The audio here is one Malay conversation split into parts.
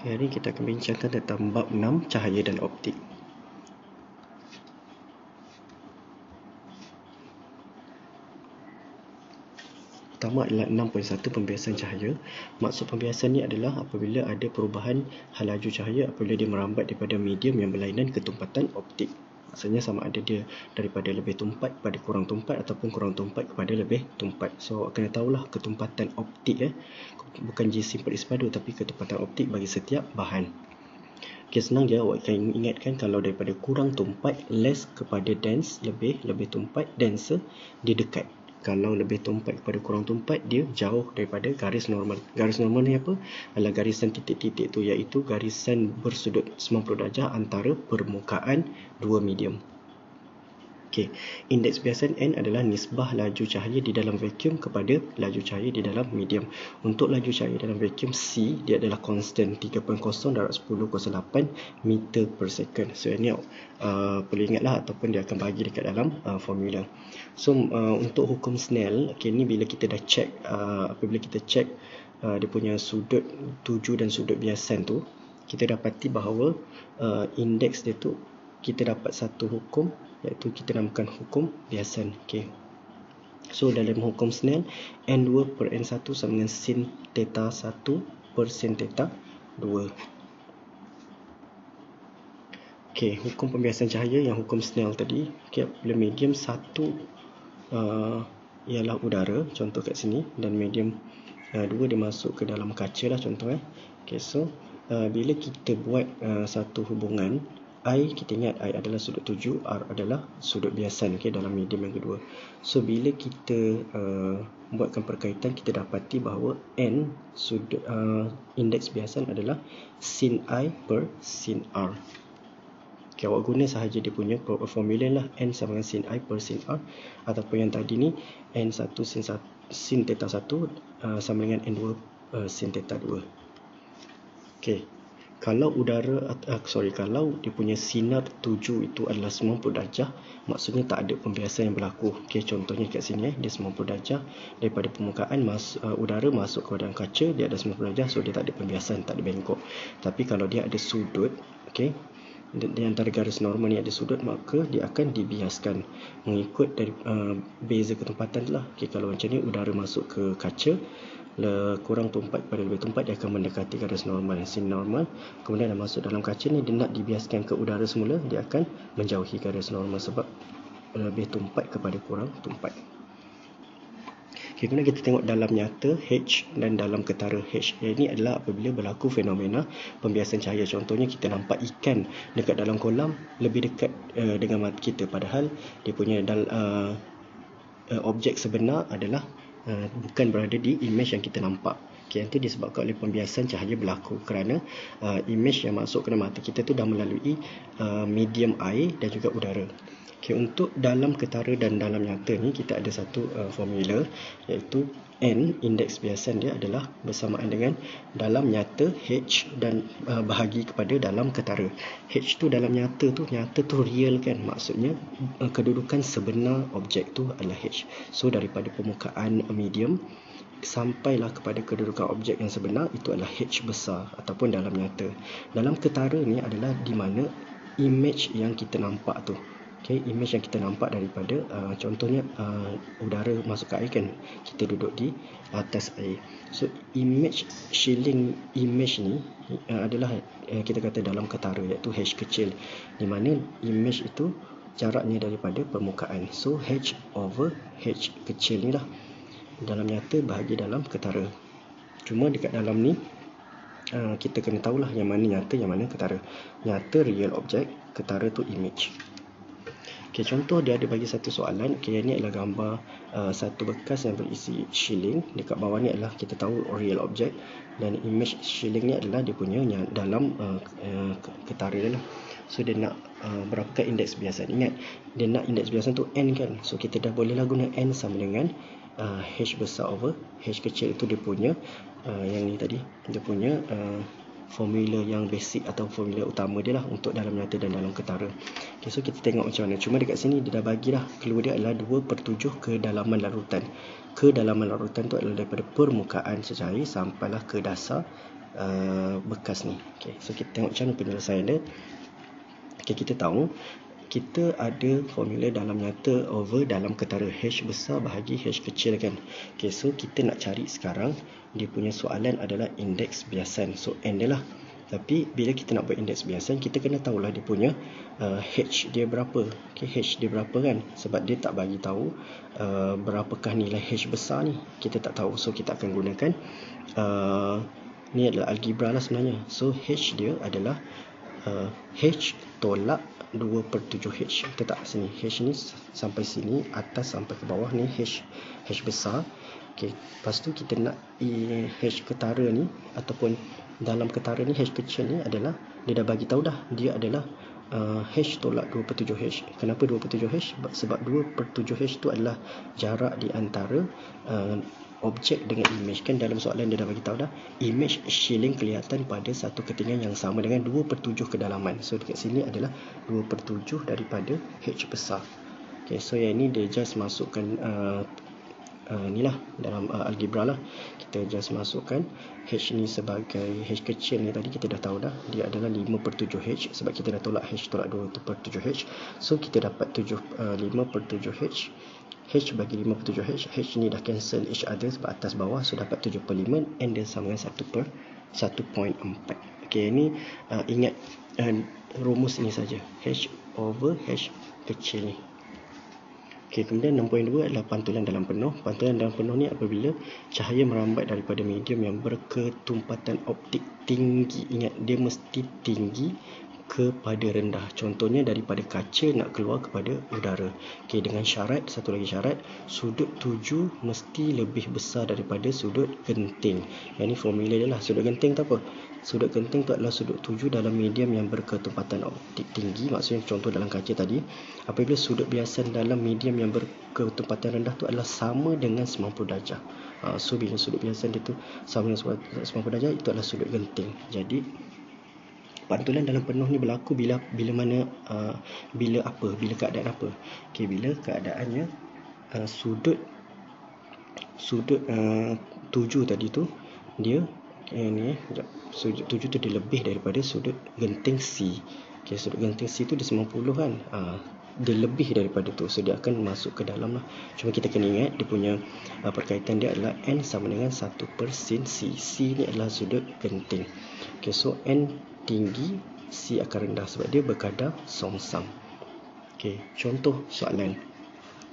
Okay, hari kita akan bincangkan tentang bab 6 cahaya dan optik. Pertama adalah 6.1 pembiasan cahaya. Maksud pembiasan ni adalah apabila ada perubahan laju cahaya apabila dia merambat daripada medium yang berlainan ke tumpatan optik. Maksudnya sama ada dia daripada lebih tumpat kepada kurang tumpat ataupun kurang tumpat kepada lebih tumpat. So kena tahulah ketumpatan optik bukan G simple is padu tapi ketumpatan optik bagi setiap bahan. Okay, senang je awak akan ingatkan kalau daripada kurang tumpat less kepada dense, lebih tumpat denser dia dekat. Kalau lebih tumpat kepada kurang tumpat dia jauh daripada garis normal. Garis normal ni apa? Adalah garisan titik-titik tu, iaitu garisan bersudut 90 darjah antara permukaan dua medium. Okey, indeks biasan N adalah nisbah laju cahaya di dalam vacuum kepada laju cahaya di dalam medium. Untuk laju cahaya dalam vacuum C, dia adalah constant 3.0 darab 10.8 meter per second. So ini perlu ingatlah ataupun dia akan bagi dekat dalam formula. So untuk hukum Snell, okay, ni bila kita dah check, apabila kita check dia punya sudut tuju dan sudut biasan tu, kita dapati bahawa indeks dia tu kita dapat satu hukum, iaitu kita namakan hukum biasan. Okay. So dalam hukum Snell, N2 per N1 sama dengan sin theta 1 per sin theta 2. Okay, hukum pembiasan cahaya yang hukum Snell tadi, okay, apabila medium 1 ialah udara, contoh kat sini, dan medium 2 dia masuk ke dalam kaca lah contoh. Okay, so bila kita buat satu hubungan, I, kita ingat I adalah sudut tuju, R adalah sudut biasan, okay, dalam medium yang kedua. So bila kita buatkan perkaitan, kita dapati bahawa N sudut indeks biasan adalah sin I per sin R. Okay, awak guna sahaja dia punya formula lah, N sama dengan sin I per sin R, ataupun yang tadi ni N1 sin theta 1 sama dengan N2 sin theta 2. Okay. Kalau kalau dia punya sinar tuju itu adalah 90 darjah, maksudnya tak ada pembiasan yang berlaku. Okay, contohnya kat sini dia 90 darjah daripada permukaan udara masuk ke dalam kaca, dia ada 90 darjah, so dia tak ada pembiasan, tak ada bengkok. Tapi kalau dia ada sudut, okay, di antara garis normal ni ada sudut, maka dia akan dibiaskan mengikut dari beza ketempatan lah. Okay, kalau macam ni udara masuk ke kaca, kurang tumpat kepada lebih tumpat, dia akan mendekati garis normal, sin normal. Kemudian dah masuk dalam kaca ni, dia nak dibiaskan ke udara semula, dia akan menjauhi garis normal sebab lebih tumpat kepada kurang tumpat. Okay, kemudian kita tengok dalam nyata H dan dalam ketara H. Ini adalah apabila berlaku fenomena pembiasan cahaya. Contohnya kita nampak ikan dekat dalam kolam lebih dekat dengan mata kita, padahal dia punya objek sebenar adalah bukan berada di image yang kita nampak. Okay, itu disebabkan oleh pembiasan cahaya berlaku kerana image yang masuk ke mata kita tu dah melalui medium air dan juga udara. Okay, untuk dalam ketara dan dalam nyata ni kita ada satu formula, iaitu N, indeks biasan dia adalah bersamaan dengan dalam nyata H dan bahagi kepada dalam ketara. H tu dalam nyata tu real kan, maksudnya kedudukan sebenar objek tu adalah H. So daripada permukaan medium sampailah kepada kedudukan objek yang sebenar, itu adalah H besar ataupun dalam nyata. Dalam ketara ni adalah di mana image yang kita nampak tu. Okay, image yang kita nampak daripada contohnya udara masuk ke air kan, kita duduk di atas air. So image shielding image ni adalah kita kata dalam ketara, iaitu H kecil, di mana image itu jaraknya daripada permukaan. So H over H kecil ni lah dalam nyata bahagi dalam ketara. Cuma dekat dalam ni kita kena tahulah yang mana nyata, yang mana ketara. Nyata real object, ketara tu image. Okay, contoh dia ada bagi satu soalan. Okay, ini adalah gambar satu bekas yang berisi shilling. Dekat bawah ni adalah kita tahu real object, dan image shilling ni adalah dia punya dalam ketara dia lah. So dia nak berapakah indeks biasan. Ingat, dia nak indeks biasan tu N kan. So kita dah bolehlah guna N sama dengan H besar over H kecil. Itu dia punya yang ni tadi, dia punya formula yang basic atau formula utama dia lah untuk dalam nyata dan dalam ketara. Okay, so kita tengok macam mana. Cuma dekat sini dia dah bagi dah, keluar dia adalah 2/7 kedalaman larutan. Kedalaman larutan tu adalah daripada permukaan cecair sampailah ke dasar bekas ni. Okay, so kita tengok macam mana penyelesaian dia. Okay, kita tahu kita ada formula dalam nyata over dalam ketara H besar bahagi H kecil kan. Okay, so kita nak cari sekarang dia punya soalan adalah indeks biasan. So N dia lah. Tapi bila kita nak buat indeks biasan, kita kena tahulah dia punya H dia berapa. Okay, H dia berapa kan. Sebab dia tak bagi tahu berapakah nilai H besar ni. Kita tak tahu. So kita akan gunakan ni adalah algebra lah sebenarnya. So H dia adalah H tolak 2/7H. Kita tak sini. H ni sampai sini, atas sampai ke bawah ni H besar. Okay. Lepas tu kita nak H ketara ni ataupun dalam ketara ni H kecil ni adalah dia dah bagi tahu dah dia adalah H tolak 2/7H. Kenapa 2/7H? Sebab 2/7H tu adalah jarak di antara objek dengan image. Kan dalam soalan dia dah bagi tahu dah image shilling kelihatan pada satu ketinggian yang sama dengan 2/7 kedalaman. So dekat sini adalah 2/7 daripada H besar. Okay, so yang ni dia just masukkan ni lah dalam algebra lah. Kita just masukkan H ni sebagai H kecil ni tadi kita dah tahu dah dia adalah 5/7H sebab kita dah tolak H tolak 2/7H. So kita dapat 5/7H. H bagi 5/7H. H ni dah cancel each other sebab atas bawah. So dapat 7/5 and dia sama dengan 1/1.4. Okay, ni ingat rumus ni saja. H over H kecil ni. Okay, kemudian 6.2 adalah pantulan dalam penuh. Pantulan dalam penuh ni apabila cahaya merambat daripada medium yang berketumpatan optik tinggi. Ingat, dia mesti tinggi kepada rendah. Contohnya daripada kaca nak keluar kepada udara. Okay, dengan syarat, satu lagi syarat, sudut tuju mesti lebih besar daripada sudut genting. Yang ni formula dia lah. Sudut genting tu apa? Sudut genting tu adalah sudut tuju dalam medium yang berketumpatan optik tinggi. Maksudnya contoh dalam kaca tadi, apabila sudut biasan dalam medium yang berketumpatan rendah tu adalah sama dengan 90 darjah. So bila sudut biasan dia tu sama dengan 90 darjah, itu adalah sudut genting. Jadi pantulan dalam penuh ni berlaku bila mana bila keadaan apa? Okey, bila keadaannya sudut tuju tadi tu dia ni sudut tuju tu dia lebih daripada sudut genting C. Okey, sudut genting C tu dia 90 kan. Dia lebih daripada tu, so dia akan masuk ke dalam lah. Cuma kita kena ingat dia punya perkaitan dia adalah N sama dengan 1/sin C. C ni adalah sudut genting. Okay, so N tinggi, C akan rendah sebab dia berkadar songsam. Okay, contoh soalan.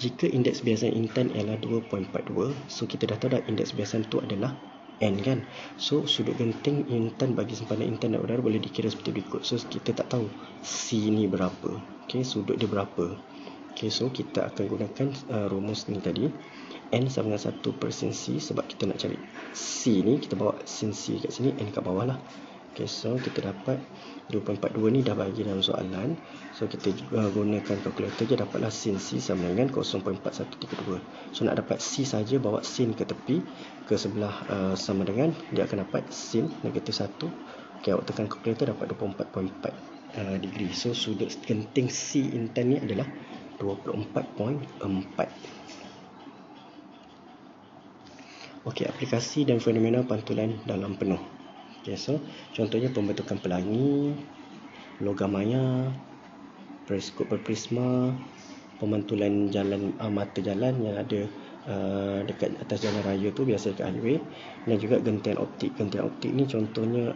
Jika indeks biasan intan ialah 2.42, so kita dah tahu dah indeks biasan tu adalah N kan. So sudut genting intan bagi simpanan intan dan udara boleh dikira seperti berikut. So kita tak tahu C ni berapa. Okay, sudut dia berapa. Okay, so kita akan gunakan rumus ni tadi. N sama dengan 1/sin C sebab kita nak cari C ni, kita bawa sin C kat sini, N kat bawah lah. Okay, so kita dapat 2.42 ni dah bagi dalam soalan. So kita gunakan kalkulator je, dapatlah sin C sama dengan 0.4132. So nak dapat C saja, bawa sin ke tepi ke sebelah sama dengan, dia akan dapat sin -1. Okay, awak tekan kalkulator dapat 24.4 degree. So sudut genting C intan ni adalah 24.4. Okey, aplikasi dan fenomena pantulan dalam penuh. Okay, so contohnya pembentukan pelangi, logam maya, periskop berprisma, pemantulan jalan mata jalan yang ada dekat atas jalan raya tu, biasa dekat highway, dan juga gentian optik. Gentian optik ni contohnya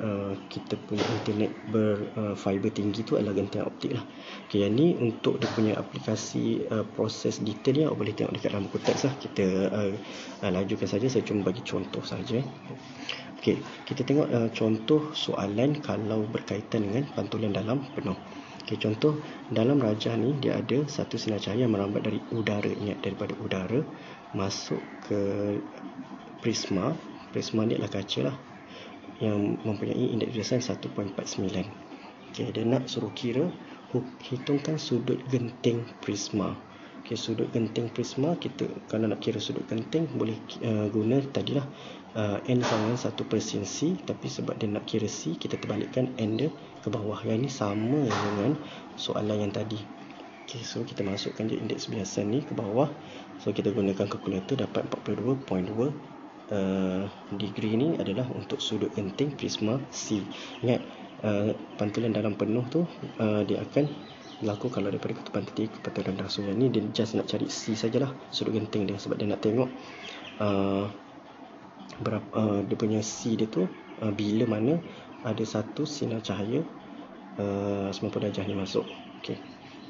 kita punya internet berfiber tinggi tu adalah gentian optik lah. Okay, yang ni untuk dia punya aplikasi proses detail ni awak boleh tengok dekat dalam buku teks lah. Kita lajukan saja, saya cuma bagi contoh saja. Okey, kita tengok contoh soalan kalau berkaitan dengan pantulan dalam penuh. Okey, contoh dalam rajah ni dia ada satu sinar cahaya yang merambat dari udara. Ingat, daripada udara masuk ke prisma. Prisma ni adalah kaca lah yang mempunyai indeks biasan 1.49. Okey, dia nak suruh kira, hitungkan sudut genting prisma. Okey, sudut genting prisma, kita kalau nak kira sudut genting boleh guna tadilah N sama dengan 1/sin C, tapi sebab dia nak kira C, kita terbalikkan N dia ke bawah. Yang ini sama dengan soalan yang tadi. Okay, so kita masukkan je indeks biasan ni ke bawah. So kita gunakan kalkulator, dapat 42.2 degree ni adalah untuk sudut genting prisma C. Ingat, pantulan dalam penuh tu dia akan berlaku kalau daripada ketupan titik ke pantulan rendah. So yang ni dia just nak cari C sajalah, sudut genting dia, sebab dia nak tengok dia punya C dia tu bila mana ada satu sinar cahaya 90 darjah ni masuk. Okay.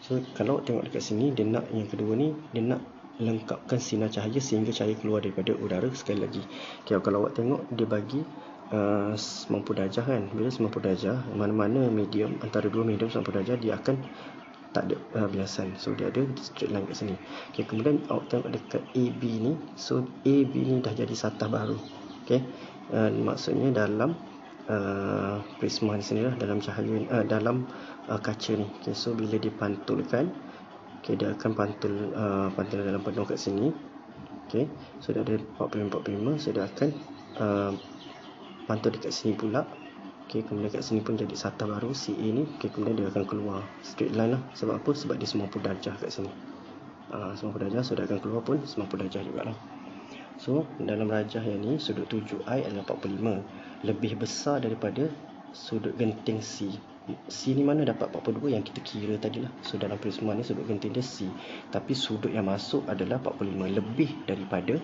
So kalau tengok dekat sini, dia nak yang kedua ni, dia nak lengkapkan sinar cahaya sehingga cahaya keluar daripada udara sekali lagi. Okay, kalau awak tengok dia bagi 90 darjah kan. Bila 90 darjah, mana-mana medium, antara dua medium 90 darjah, dia akan tak ada biasan. So dia ada straight line kat sini. Okay, kemudian awak tengok dekat AB ni. So AB ni dah jadi satah baru. Okay, maksudnya dalam prisma ni sendiri lah, dalam cahaya dalam kaca ni. Okay, so bila dipantulkan, okay, dia akan pantulan dalam penuh kat sini. Okay, so dia ada 45. So dia akan pantul dekat sini pula. Okay, kemudian kat sini pun jadi satah baru CA ni. Okay, kemudian dia akan keluar straight line lah. Sebab apa? Sebab dia 90 darjah kat sini. 90 darjah, so dia akan keluar pun 90 darjah jugalah. So dalam rajah yang ni, sudut 7I adalah 45, lebih besar daripada sudut genting C. C ni mana dapat 42 yang kita kira tadi lah. So dalam prisma ni sudut genting dia C, tapi sudut yang masuk adalah 45, lebih daripada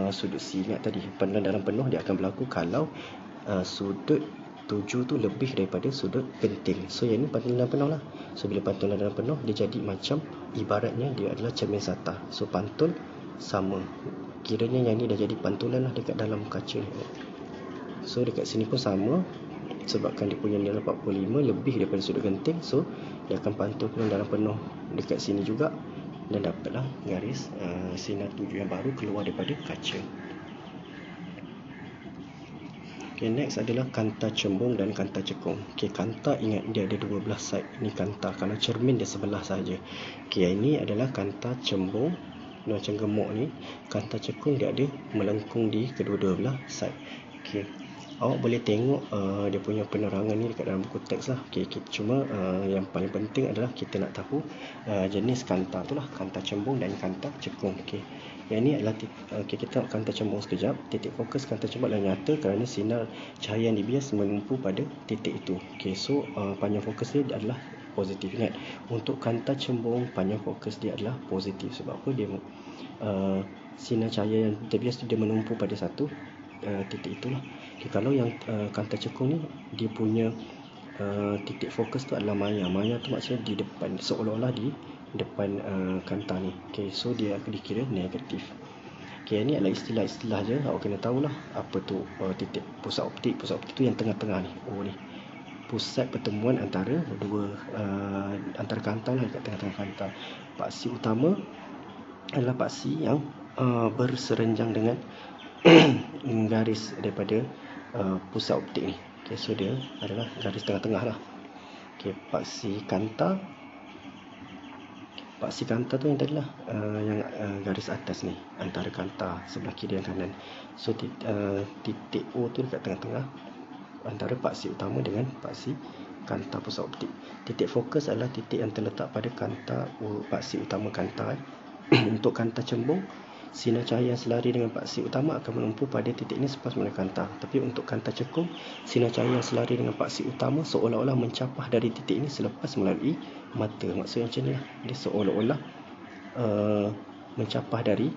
sudut C. Ingat tadi, pantulan dalam penuh dia akan berlaku kalau sudut 7 tu lebih daripada sudut genting. So yang ni pantulan dalam penuh lah. So bila pantulan dalam penuh, dia jadi macam ibaratnya dia adalah cermin satah. So pantul sama, kiranya yang ni dah jadi pantulan lah dekat dalam kaca ni. So dekat sini pun sama, sebabkan dia punya nilai 45 lebih daripada sudut genting. So dia akan pantulkan dalam penuh dekat sini juga, dan dapatlah garis sinar 7 yang baru keluar daripada kaca. Okay, next adalah kanta cembung dan kanta cekung. Okay, kanta, ingat dia ada 12 side. Ini kanta, kalau cermin dia sebelah saja. Okay, ini adalah kanta cembung, macam gemuk ni. Kanta cekung dia ada melengkung di kedua-dua belah side. Okay, awak boleh tengok dia punya penerangan ni dekat dalam buku teks lah. Okay, cuma yang paling penting adalah kita nak tahu jenis kanta tu lah, kanta cembung dan kanta cekung. Okay, yang ni adalah kita tengok kanta cembung sekejap. Titik fokus kanta cembung adalah nyata kerana sinar cahaya yang dibias menumpu pada titik itu. Okay, so panjang fokus dia adalah positif. Ingat, untuk kanta cembung panjang fokus dia adalah positif. Sebab apa? Dia sinar cahaya yang terbias tu dia menumpu pada satu titik itulah. Okay, kalau yang kanta cekung ni, dia punya titik fokus tu adalah maya. Maya tu maksudnya di depan, seolah-olah di depan kanta ni. Okay, so dia akan dikira negatif. Okay, ni adalah istilah-istilah je. Awak kena tahulah apa tu titik pusat optik. Pusat optik tu yang tengah-tengah ni. Oh ni, pusat pertemuan antara antara kanta lah, dekat tengah-tengah kanta. Paksi utama adalah paksi yang berserenjang dengan garis daripada pusat optik ni. Okay, so dia adalah garis tengah-tengah lah. Okay, paksi kanta tu yang tadi lah, yang garis atas ni, antara kanta sebelah kiri dan kanan. So titik O tu dekat tengah-tengah antara paksi utama dengan paksi kanta pusat optik. Titik fokus adalah titik yang terletak pada kanta paksi utama kanta. Untuk kanta cembung, sinar cahaya yang selari dengan paksi utama akan menumpu pada titik ini selepas melalui kanta. Tapi untuk kanta cekung, sinar cahaya yang selari dengan paksi utama seolah-olah mencapah dari titik ini selepas melalui mata. Maksudnya macam ni lah, dia seolah-olah mencapah dari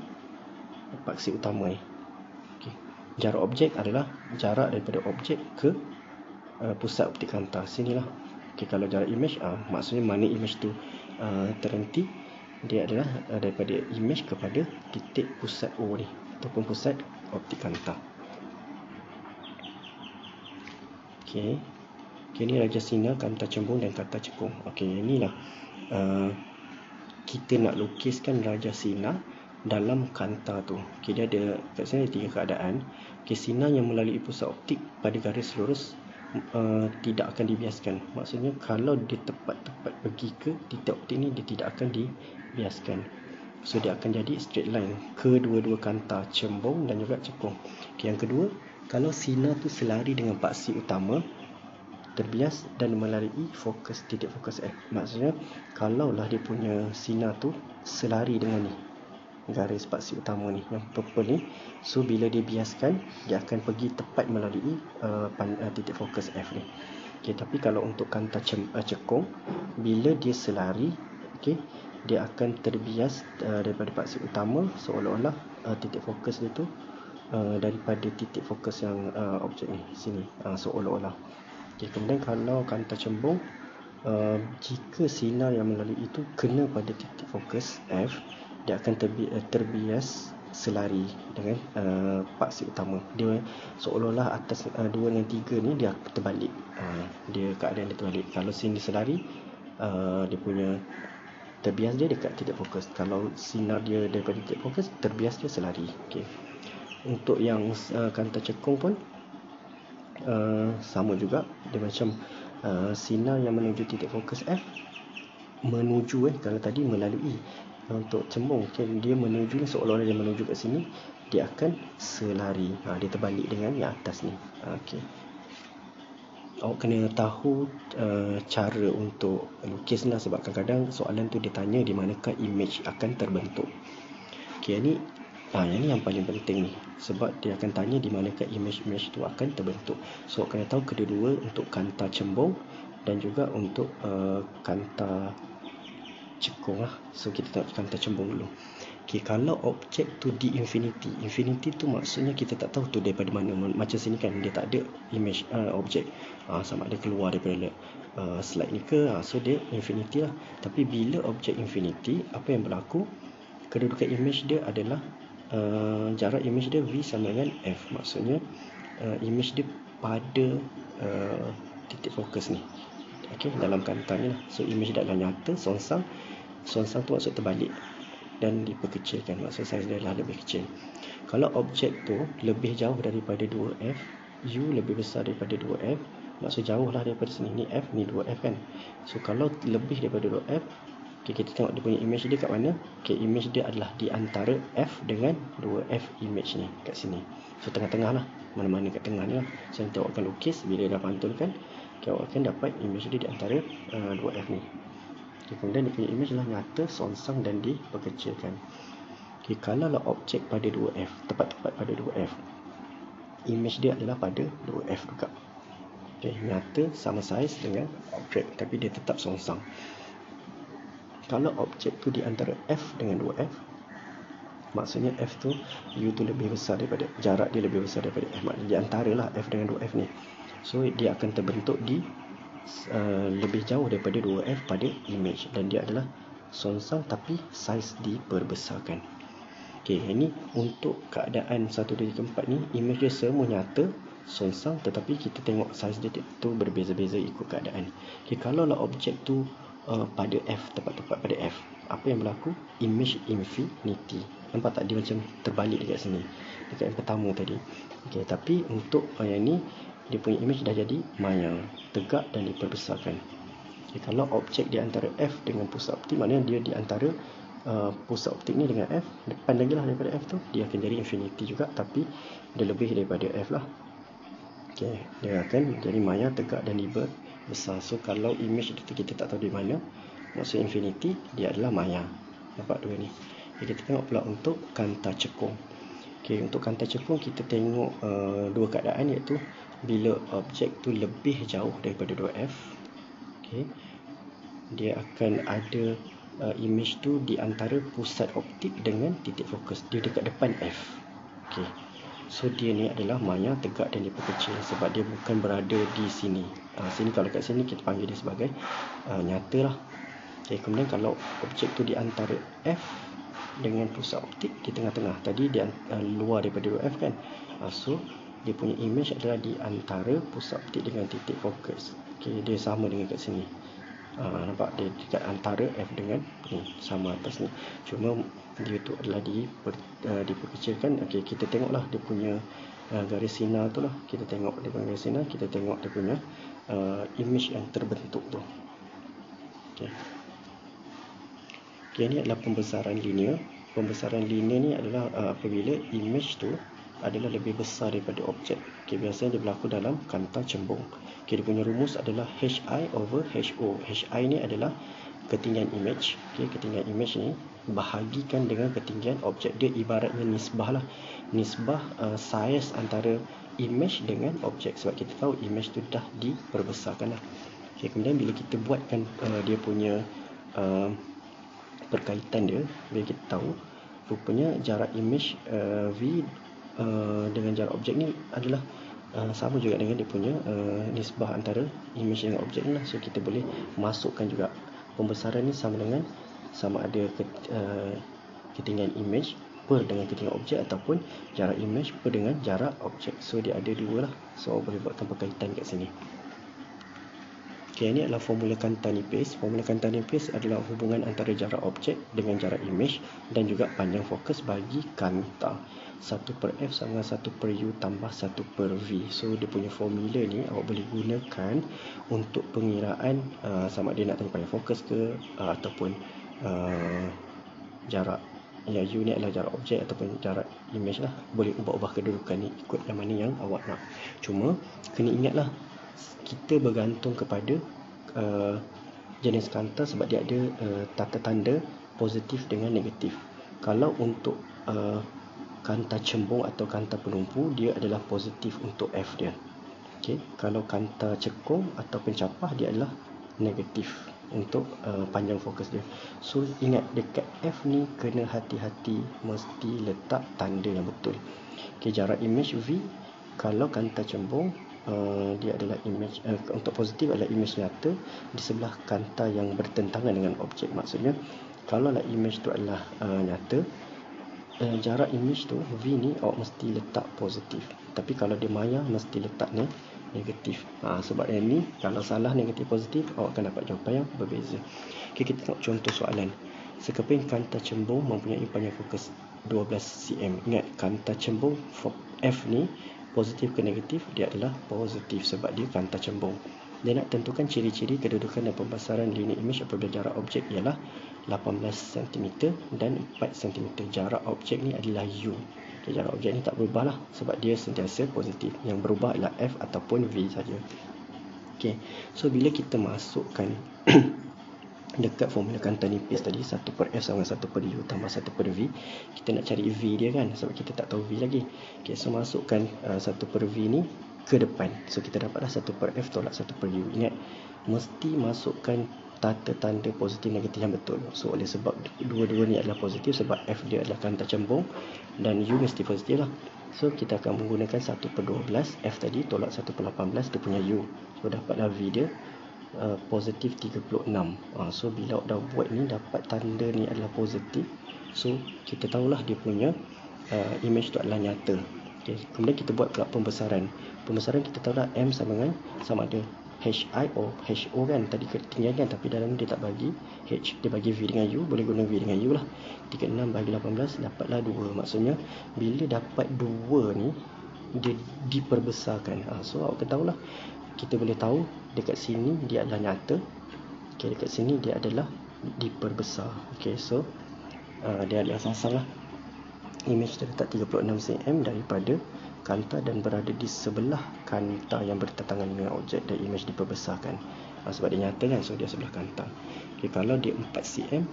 paksi utama ni. Okay. Jarak objek adalah jarak daripada objek ke pusat optik kanta. Sinilah. Okay, kalau jarak image, maksudnya mana image tu terhenti, dia adalah daripada image kepada titik pusat O ni, ataupun pusat optik kanta. Okay, ni raja sinar, kanta cembung dan kanta cekung. Okay, inilah kita nak lukiskan raja sinar dalam kanta tu. Okay, dia ada kat sini ada 3 keadaan. Okay, sinar yang melalui pusat optik pada garis lurus tidak akan dibiaskan. Maksudnya kalau dia tepat-tepat pergi ke titik optik ni, dia tidak akan dibiaskan. So dia akan jadi straight line kedua-dua kanta, cembung dan juga cekung. Okay, yang kedua, kalau sinar tu selari dengan paksi utama, terbias dan melalui fokus, titik fokus F. Maksudnya kalaulah dia punya sinar tu selari dengan ni, garis paksi utama ni, yang purple ni. So bila dia biaskan, dia akan pergi tepat melalui titik fokus F ni. Okay, tapi kalau untuk kanta cekung, bila dia selari, okay, dia akan terbias daripada paksi utama, seolah-olah titik fokus dia tu daripada titik fokus yang objek ni sini, seolah-olah. Okay, kemudian kalau kanta cembung, jika sinar yang melalui itu kena pada titik fokus F, dia akan terbias selari dengan paksi utama. Dia seolah-olah atas 2 dengan 3 ni dia terbalik. Dia keadaan dia terbalik. Kalau sini selari, dia punya terbias dia dekat titik fokus. Kalau sinar dia daripada titik fokus, terbias dia selari. Okay. Untuk yang kanta cekung pun sama juga. Dia macam sinar yang menuju titik fokus F menuju kalau tadi melalui. Untuk cembung, dia menuju, seolah-olah dia menuju ke sini, dia akan selari. Dia terbalik dengan yang atas ni. Okay. Awak kena tahu cara untuk lukis lah, sebab kadang-kadang soalan tu dia tanya di manakah image akan terbentuk. Okay, ni yang ni yang paling penting ni, sebab dia akan tanya di manakah image tu akan terbentuk. So kena tahu kedua-dua, untuk kanta cembung dan juga untuk kanta cekung lah. So kita tengok kanta cembung dulu. Okay, kalau objek tu di infinity, infinity tu maksudnya kita tak tahu tu daripada mana. Macam sini kan, dia tak ada image objek, sama ada keluar daripada slide ni ke, so dia infinity lah. Tapi bila objek infinity, apa yang berlaku, kedudukan image dia adalah jarak image dia V sama dengan F. Maksudnya image dia pada titik fokus ni. Okay, dalam kanta ni lah. So image dia adalah nyata, songsang. Songsang tu maksud terbalik dan diperkecilkan, maksud saiz dia adalah lebih kecil. Kalau objek tu lebih jauh daripada 2F, U lebih besar daripada 2F, maksud jauh lah daripada sini. Ni F, ni 2F kan. So kalau lebih daripada 2F, okay, kita tengok dia punya image dia kat mana. Okay, image dia adalah di antara F dengan 2F image ni, kat sini. So tengah-tengah lah, mana-mana kat tengah ni lah. So nanti awak akan lukis, bila dah pantulkan, okay, awak akan dapat image dia di antara 2F ni. Okay, kemudian dia punya image lah nyata, songsang dan diperkecilkan. Okay, kalau lah objek pada 2F, tepat-tepat pada 2F, image dia adalah pada 2F juga. Okay, nyata, sama saiz dengan objek, tapi dia tetap songsang. Kalau objek tu di antara F dengan 2F, maksudnya F tu, U tu lebih besar daripada, jarak dia lebih besar daripada F, maknanya di antara lah F dengan 2F ni. So dia akan terbentuk di lebih jauh daripada 2F pada image, dan dia adalah songsang tapi saiz diperbesarkan. Okay, ini untuk keadaan 1, 2, 3, 4 ni, image dia semua nyata, songsang, tetapi kita tengok saiz dia tu berbeza-beza ikut keadaan. Okay, kalau lah objek tu pada F, tepat-tepat pada F, apa yang berlaku? Image infinity. Nampak tak dia macam terbalik dekat sini, dekat yang pertama tadi. Okay, tapi untuk yang ni, dia punya image dah jadi maya, tegak dan diperbesarkan. Okay, kalau objek di antara F dengan pusat optik, maknanya dia di antara pusat optik ni dengan F, depan lagi lah daripada F tu, dia akan jadi infinity juga, tapi dia lebih daripada F lah. Okay, dia akan jadi maya, tegak dan diperbesar. So kalau image itu kita tak tahu di mana, maksud infinity, dia adalah maya. Nampak dua ni. Okay, kita tengok pula untuk kanta cekung. Okay, untuk kanta cekung kita tengok dua keadaan, iaitu bila objek tu lebih jauh daripada 2F, okay, dia akan ada image tu di antara pusat optik dengan titik fokus. Dia dekat depan F. Okay, so dia ni adalah maya, tegak dan diperkecil, sebab dia bukan berada di sini. Sini, kalau kat sini kita panggil dia sebagai nyata lah. Okay, kemudian kalau objek tu di antara F dengan pusat optik di tengah-tengah, tadi dia luar daripada 2F kan, so dia punya image adalah di antara pusat optik dengan titik fokus. Okay, dia sama dengan kat sini. Nampak dia dekat antara F dengan ni, sama atas ni, cuma dia tu adalah diperkecilkan. Okay, kita tengoklah dia punya garis sinar tu lah. Kita tengok dia punya garis sinar, kita tengok dia punya image yang terbentuk tu. Okay. Okay, ini adalah pembesaran linear. Pembesaran linear ni adalah apabila image tu adalah lebih besar daripada objek. Okay, biasanya dia berlaku dalam kanta cembung. Okay, dia punya rumus adalah HI over HO. HI ni adalah ketinggian image. Okay, ketinggian image ni bahagikan dengan ketinggian objek. Dia ibaratnya nisbah lah. Nisbah saiz antara image dengan objek. Sebab kita tahu image tu dah diperbesarkan lah. Okay, kemudian bila kita buatkan dia punya perkaitan dia, bila kita tahu rupanya jarak image V dengan jarak objek ni adalah sama juga dengan dia punya nisbah antara image dengan objek ni lah. So kita boleh masukkan juga pembesaran ni sama ada ketinggian image per dengan ketinggian objek, ataupun jarak image per dengan jarak objek. So dia ada dua lah. So boleh buatkan perkaitan kat sini. Okay, ini adalah formula kanta nipis. Formula kanta nipis adalah hubungan antara jarak objek dengan jarak image dan juga panjang fokus bagi kanta. 1/f sama 1/u tambah 1/v. So dia punya formula ni awak boleh gunakan untuk pengiraan sama ada nak tanya panjang fokus ke ataupun jarak. Ya, u ni adalah jarak objek ataupun jarak image lah. Boleh ubah-ubah kedudukan ni ikut yang mana yang awak nak. Cuma kena ingatlah, kita bergantung kepada jenis kanta sebab dia ada tanda positif dengan negatif. Kalau untuk kanta cembung atau kanta penumpu, dia adalah positif untuk F dia. Okay. Kalau kanta cekung atau pencapah, dia adalah negatif untuk panjang fokus dia. So ingat, dekat F ni kena hati-hati, mesti letak tanda yang betul. Okay, jarak image V, kalau kanta cembung dia adalah image untuk positif adalah image nyata di sebelah kanta yang bertentangan dengan objek. Maksudnya kalau lah image tu adalah nyata, jarak image tu V ni awak mesti letak positif, tapi kalau dia maya mesti letaknya negatif. Sebab yang ni kalau salah negatif positif, awak akan dapat jawapan yang berbeza. Okay, kita tengok contoh soalan. Sekeping kanta cembung mempunyai panjang fokus 12 cm. Ingat, kanta cembung F ni positif ke negatif, dia adalah positif sebab dia kanta cembung. Dia nak tentukan ciri-ciri kedudukan dan pembesaran linear image apabila jarak objek ialah 18 cm dan 4 cm. Jarak objek ni adalah U. Okay, jarak objek ni tak berubah lah sebab dia sentiasa positif. Yang berubah adalah F ataupun V saja. Okay, so bila kita masukkan dekat formula kanta nipis tadi, 1/f sama 1/u tambah 1/v, kita nak cari v dia kan, sebab kita tak tahu v lagi. Okay, so masukkan 1/v ni ke depan. So kita dapatlah 1/f tolak 1/u. Ingat, mesti masukkan tanda positif negatif yang betul. So oleh sebab dua-dua ni adalah positif, sebab f dia adalah kanta cembung dan u mesti positif lah. So kita akan menggunakan 1/12 f tadi tolak 1/18 dia punya u. So dapatlah v dia positif 36. So bila dah buat ni dapat tanda ni adalah positif, so kita tahulah dia punya image tu adalah nyata. Okay. Kemudian kita buat pula pembesaran. Pembesaran kita tahulah M sama ada HI or HO kan, tadi ketinggian kan, tapi dalam ni dia tak bagi H, dia bagi V dengan U, boleh guna V dengan U lah. 36 bagi 18 dapatlah 2. Maksudnya bila dapat 2 ni dia diperbesarkan. So awak ketahuilah, kita boleh tahu dekat sini dia adalah nyata. Okay, dekat sini dia adalah diperbesar. Okay, so dia adalah sasang lah. Image terletak 36 cm daripada kanta dan berada di sebelah kanta yang bertentangan dengan objek dan image diperbesarkan. Sebab dia nyata kan, so dia sebelah kanta. Okay, kalau dia 4 cm,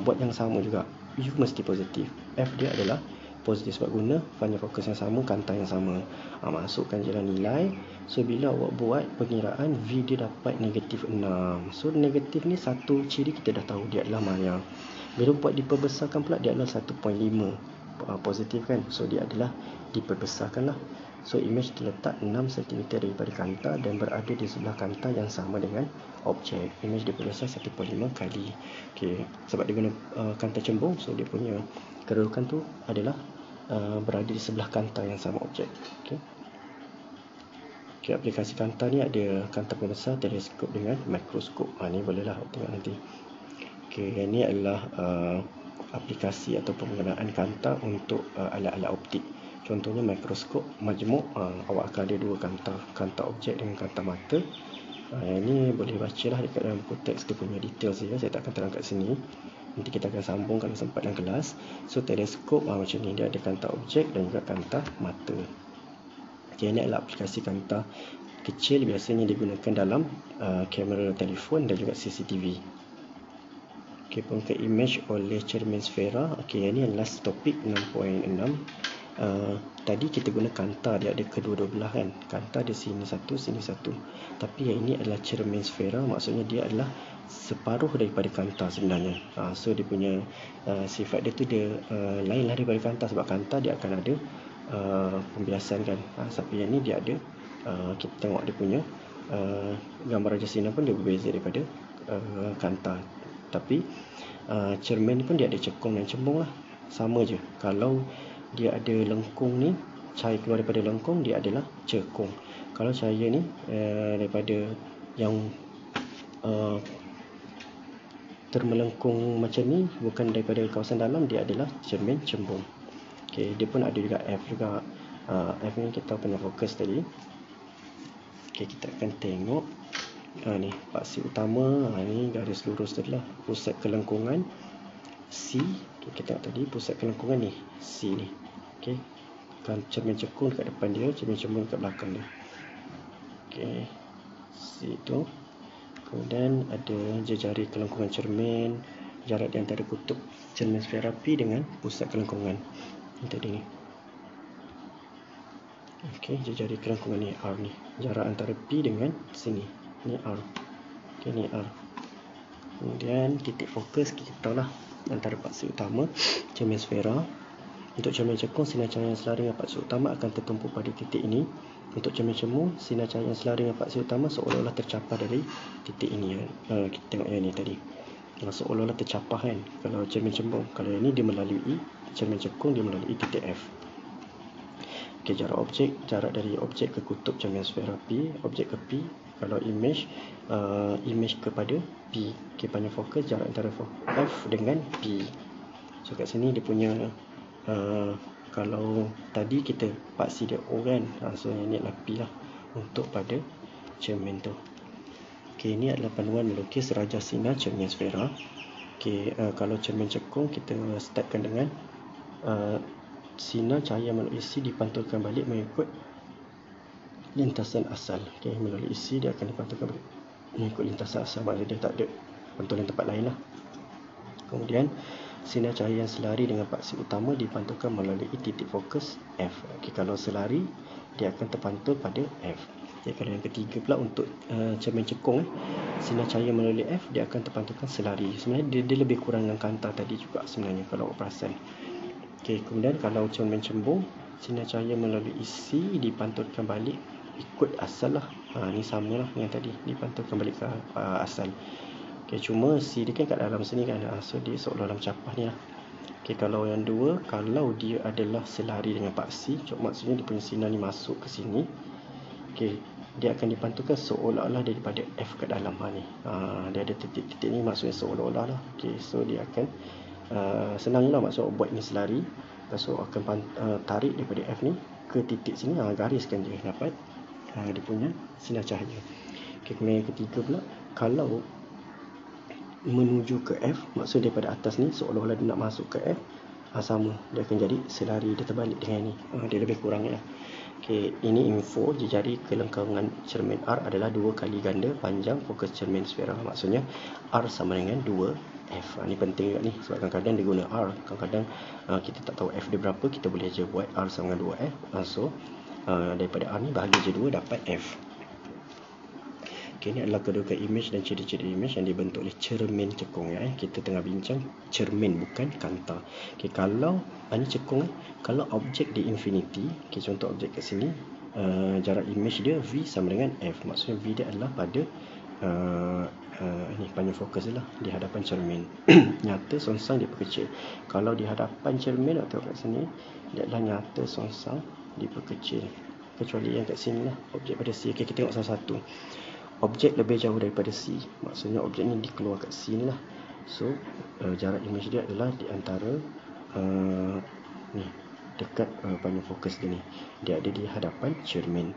buat yang sama juga. U mesti positif. F dia adalah positif sebab guna panjang fokus yang sama, kanta yang sama. Masukkan je lah nilai. So bila awak buat pengiraan, V dia dapat negatif 6. So negatif ni satu ciri kita dah tahu, dia adalah maya. Bila buat diperbesarkan pula, dia adalah 1.5 positif kan. So dia adalah diperbesarkan lah. So image terletak 6 cm daripada kanta dan berada di sebelah kanta yang sama dengan objek. Image diperbesar 1.5 kali. Okay, sebab dia guna kanta cembung, so dia punya kedudukan tu adalah berada di sebelah kanta yang sama objek. Okay. Okay, aplikasi kanta ni ada kanta pembesar, teleskop dengan mikroskop. Ni bolehlah tengok nanti. Okay, ini adalah aplikasi atau penggunaan kanta untuk alat-alat optik. Contohnya mikroskop majmuk, awak akan ada dua kanta objek dengan kanta mata. Ini boleh bacalah dekat dalam buku teks dia punya detail saja. Saya tak akan terang kat sini. Nanti kita akan sambung kalau sempat dalam kelas. So teleskop macam ni, dia ada kanta objek dan juga kanta mata. Okay, ini adalah aplikasi kanta kecil biasanya digunakan dalam kamera telefon dan juga CCTV. Okey, pengungkap image oleh cermin sfera. Okey, yang ni last topik 6.6. Tadi kita guna kanta, dia ada kedua-dua belah kan. Kanta ada sini satu, sini satu. Tapi yang ini adalah cermin sfera, maksudnya dia adalah separuh daripada kanta sebenarnya. So dia punya sifat dia tu dia lainlah daripada kanta, sebab kanta dia akan ada pembiasan kan. Tapi yang ni dia ada kita tengok dia punya gambar raja sinar pun dia berbeza daripada kanta. Tapi cermin pun dia ada cekung dan cembung lah, sama je. Kalau dia ada lengkung ni, cahaya keluar daripada lengkung, dia adalah cekung. Kalau cahaya ni daripada yang termelengkung macam ni, bukan daripada kawasan dalam, dia adalah cermin cembung. Okey, dia pun ada juga F juga. F ni kita punya fokus tadi. Okey, kita akan tengok ni paksi utama. Ni garis lurus tadi lah, pusat kelengkungan C. Okay, kita tengok tadi pusat kelengkungan ni C ni. Okey, kan cermin cekung dekat depan dia, cermin cembung dekat belakang dia. Okey, C tu. Kemudian ada jejari kelengkungan cermin, jarak di antara kutub cermin sfera P dengan pusat kelengkungan. Ini tadi ni. Okey, jejari kelengkungan ni R ni. Jarak antara P dengan sini. Ni R. Okey, ni R. Kemudian titik fokus kita tahu lah antara paksi utama cermin sfera. Untuk cermin cekung, sinar cahaya yang selari dengan paksi utama akan tertumpu pada titik ini. Untuk cermin cembung, sinar cahaya yang selari dengan paksi utama seolah-olah tercapah dari titik ini. Kita tengok yang ni tadi, seolah-olah tercapah kan kalau cermin cembung. Kalau yang ni dia melalui cermin cekung, dia melalui titik F. Okey, jarak objek, jarak dari objek ke kutub cermin sfera P, objek ke P. Kalau image, image kepada P. Okey, panjang fokus, jarak antara F dengan P. So kat sini dia punya kalau tadi kita paksi dia O kan, so yang ni adalah P lah untuk pada cermin tu. Okey, ini adalah panduan melukis raja sinar cermin sfera. Okey, kalau cermin cekung kita startkan dengan sinar cahaya melalui C dipantulkan balik mengikut lintasan asal. Okey, melalui C dia akan dipantulkan balik mengikut lintasan asal, maksudnya dia tak ada pantulan tempat lain lah. Kemudian sinar cahaya yang selari dengan paksi utama dipantulkan melalui titik fokus F. Okey, kalau selari dia akan terpantul pada F. Okey, kalau yang ketiga pula untuk cermin cekung, sinar cahaya melalui F dia akan terpantulkan selari. Sebenarnya dia lebih kurang dengan kanta tadi juga sebenarnya kalau perasan. Okey, kemudian kalau cermin cembung, sinar cahaya melalui C dipantulkan balik ikut asal lah. Ni sama lah dengan tadi, dipantulkan balik ke asal. Okey, cuma C dia kan kat dalam sini kan, so dia seolah-olah capah ni lah. Okey, kalau yang dua, kalau dia adalah selari dengan paksi, maksudnya dia punya sinar ni masuk ke sini. Okey, dia akan dipantulkan seolah-olah daripada F kat dalam ni. Dia ada titik-titik ni, maksudnya seolah-olah lah. Okey, so dia akan senang lah maksud buat ni selari. Lepas tu akan tarik daripada F ni ke titik sini, gariskan dia dapat dia punya sinar cahaya. Okey, kemudian yang ketiga pula, kalau menuju ke F, maksud daripada atas ni seolah-olah dia nak masuk ke F, sama, dia akan jadi selari dia terbalik dengan ni. Dia lebih kurang ya. Okey, ini info jejari kelengkungan cermin R adalah 2 kali ganda panjang fokus cermin sfera. Maksudnya R sama dengan 2F. Ini penting juga ni, sebab kadang-kadang dia guna R, kadang-kadang kita tak tahu F dia berapa, kita boleh je buat R sama dengan 2F. So daripada R ni bahagi je 2 dapat F. Okay, ini adalah kedua image dan ciri-ciri image yang dibentuk oleh cermin cekung ya. Kita tengah bincang cermin, bukan kanta. Okay, kalau ini cekung, kalau objek di infinity, okay, contoh objek kat sini, jarak image dia V sama dengan F. Maksudnya V dia adalah pada ini panjang fokus dia lah di hadapan cermin. Nyata songsang diperkecil. Kalau di hadapan cermin, atau kat sini, dia adalah nyata songsang diperkecil. Kecuali yang kat sini lah, objek pada C. Okay, kita tengok satu-satu. Objek lebih jauh daripada C, maksudnya objek ni dikeluar kat C ni lah. So jarak image dia adalah di antara ni dekat panjang fokus dia ni, dia ada di hadapan cermin.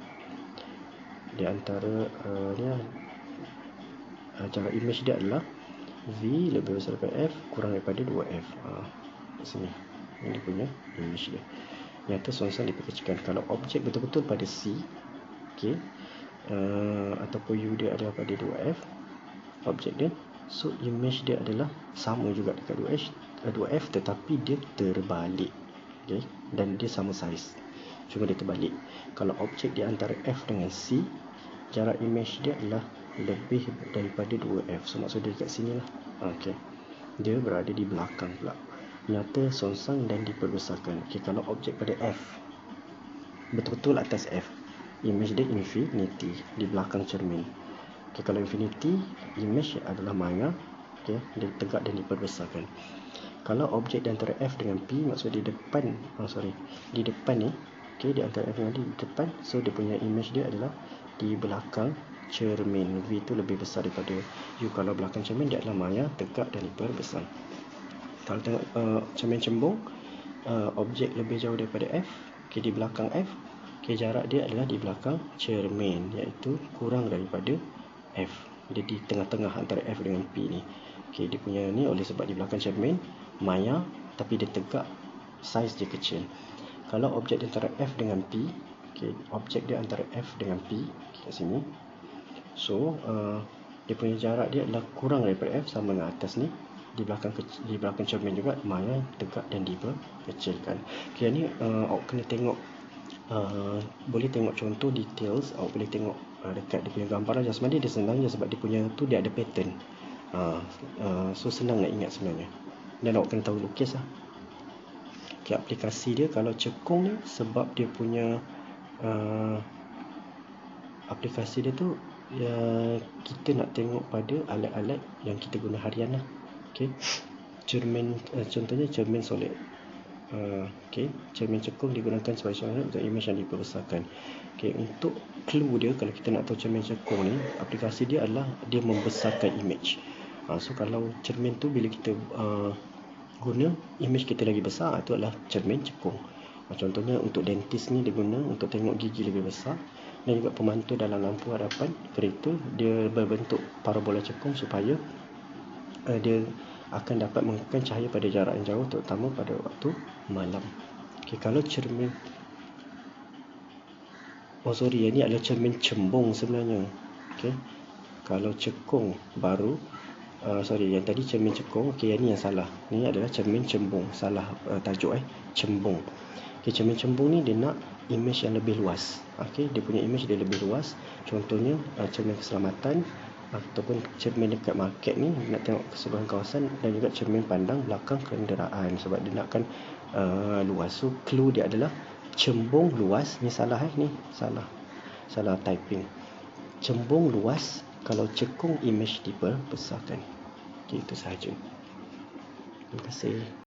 Di antara ni lah, jarak image dia adalah V lebih besar daripada F kurang daripada 2F. Kat sini ini dia punya image dia. Nyata songsang diperkecilkan. Kalau objek betul-betul pada C, okey, ataupun U dia adalah pada 2F objek dia. So image dia adalah sama juga dekat 2F tetapi dia terbalik. Okay? Dan dia sama saiz, cuma dia terbalik. Kalau objek di antara F dengan C, jarak image dia adalah lebih daripada 2F. So maksud dia dekat sini lah. Okay. Dia berada di belakang pula, nyata, songsang dan diperbesarkan. Okay, kalau objek pada F, betul-betul atas F, image dia infinity, di belakang cermin. Okay, kalau infinity, image adalah maya. Okay, dia tegak dan diperbesarkan. Kalau objek di antara F dengan P, maksud di depan, di depan ni, okay, di antara F dengan D di depan, so dia punya image dia adalah di belakang cermin. V itu lebih besar daripada U. Kalau belakang cermin, dia adalah maya, tegak dan diperbesar. Kalau tengok cermin cembung, objek lebih jauh daripada F, okay, di belakang F, okay, jarak dia adalah di belakang cermin, iaitu kurang daripada F. Dia di tengah-tengah antara F dengan P ni. Okay, dia punya ni oleh sebab di belakang cermin maya, tapi dia tegak, saiz dia kecil. Kalau objek di antara F dengan P, okay, objek dia antara F dengan P, okay, kat sini, so dia punya jarak dia adalah kurang daripada F, sama dengan atas ni, di belakang cermin juga maya, tegak dan diperkecilkan. Okay, ni awak kena tengok, boleh tengok contoh details. Awak boleh tengok dekat dia punya gambaran jasmani, dia senang je sebab dia punya tu dia ada pattern. So senang nak ingat sebenarnya, dan awak kena tahu lukis lah. Okay, aplikasi dia kalau cekung ni, sebab dia punya aplikasi dia tu kita nak tengok pada alat-alat yang kita guna harian lah. Okay, cermin, contohnya cermin solid. Okay, cermin cekung digunakan sebagai contoh untuk image yang diperbesarkan. Okay, untuk clue dia, kalau kita nak tahu cermin cekung ni, aplikasi dia adalah dia membesarkan image. So kalau cermin tu bila kita guna, image kita lagi besar, itu adalah cermin cekung. Contohnya untuk dentist ni dia guna untuk tengok gigi lebih besar, dan juga pemantul dalam lampu hadapan kereta, dia berbentuk parabola cekung supaya dia akan dapat mengekalkan cahaya pada jarak yang jauh, terutama pada waktu malam. Okay, kalau cermin ini adalah cermin cembung sebenarnya. Okay, kalau cekung baru, yang tadi cermin cekung, okay, yang ni yang salah. Ni adalah cermin cembung, salah tajuk cembung. Okay, cermin cembung ni dia nak image yang lebih luas. Okay, dia punya image dia lebih luas. Contohnya cermin keselamatan ataupun cermin dekat market ni, nak tengok keseluruhan kawasan, dan juga cermin pandang belakang kenderaan, sebab dia nakkan luas. So clue dia adalah cembung luas. Ni salah, ni salah typing. Cembung luas, kalau cekung image diperbesarkan. Okay, itu sahaja. Terima kasih.